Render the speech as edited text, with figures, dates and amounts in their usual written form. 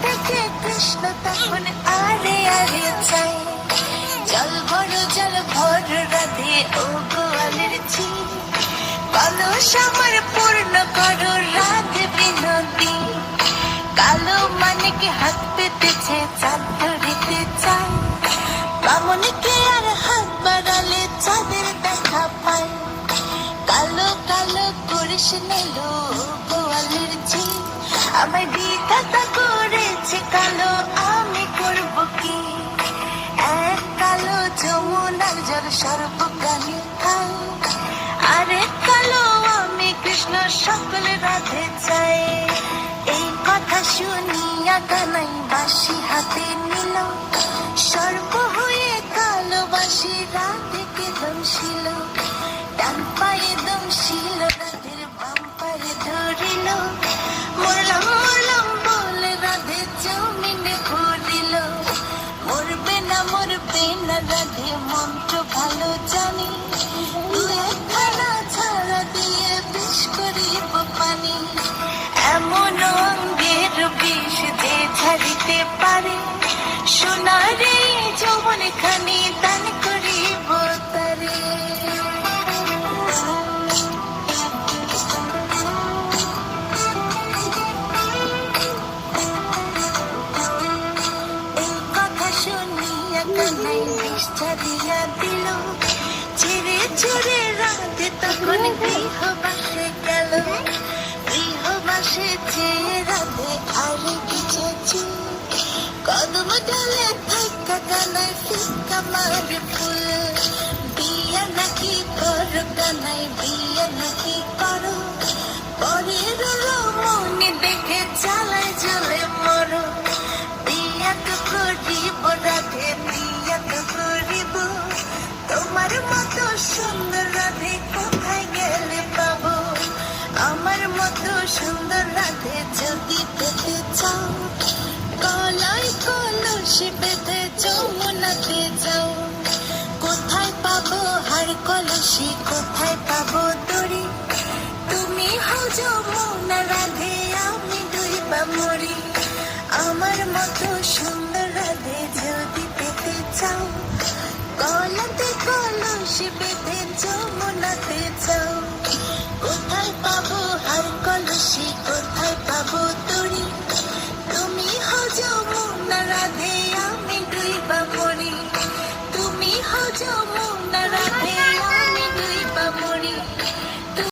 থেকে কৃষ্ণ তখন আরে আরে চাই, জল ভর রাধে ও গোয়ালের ছি, কলস আমার পূর্ণ করো রাধে বিনোদী। কালো মানিকে হাত পেতেছে চাঁদ ধরিতে চাই, বামনকে আর হাত বাড়ালে চাঁদের দেখা পায়। কালো কালো করিস নিলো গোয়ালের ঝি, আমার বিধাতা করেছে কালো, আমি করব কি? এক কালো যমুনার জল সর্বপ্রাণী খাই, আরেক কালো আমি কৃষ্ণ সকল রাধে চাই। এই কথা শুনিয়া কানাই বাঁশি হাতে নিল, সর্ব হয়ে কালো বাঁশি রাধেকে দমশিল। ডান পায়ে দমশিল রাধের বাম পায়ে ধরিল, মরলাম মরলাম বলে রাধে জমিনে ঘুরিল। মরবে না রাধে মন্ত্র ভালো জানি, দু একখানা ছাড়া দিয়ে বিষ করিব পানি। এমন অঙ্গের বিষ যে ঝাড়িতে পারে, সোনারে যৌবন খানি দান করিব তারে। এই কথা শুনিয়া কানাই বিষ ছাড়িয়া দিল, ছেড়ে ছেড়ে রাধে তখন গৃহবাসে গেল। গৃহবাসে চেয়ে রাধে আরে কিছু, কদম ডালে থাকা কানাই ফিকা মারে ফুল। বিয়া নাকি করো কানাই, বিয়া নাকি করো, পরের মনে দেখে জ্বালায় জ্বলে মরো। বিয়া তো করিব রাধে, বিয়া তো করিব, তোমার মতো সুন্দর রাধে কোথায় গেলে পাবো? আমার মতো সুন্দর রাধে যদি পেতে চাও, কলাই কলসি বেঁধে যমুনাতে যাও। কোথায় পাবো হার কলসি, কোথায় পাবো দড়ি? তুমি হও যমুনা রাধে, আমি ডুইবা মরি। আমার মতো সুন্দর রাধে যদি পেতে চাও, কলাতে কলসি বেঁধে যমুনাতে যাও। কোথায় পাবো হার কলসি, কোথায় পাবো দড়ি? তুমি হও যমুনা রাধে, আমি ডুইবা মরি। তুমি হও যমুনা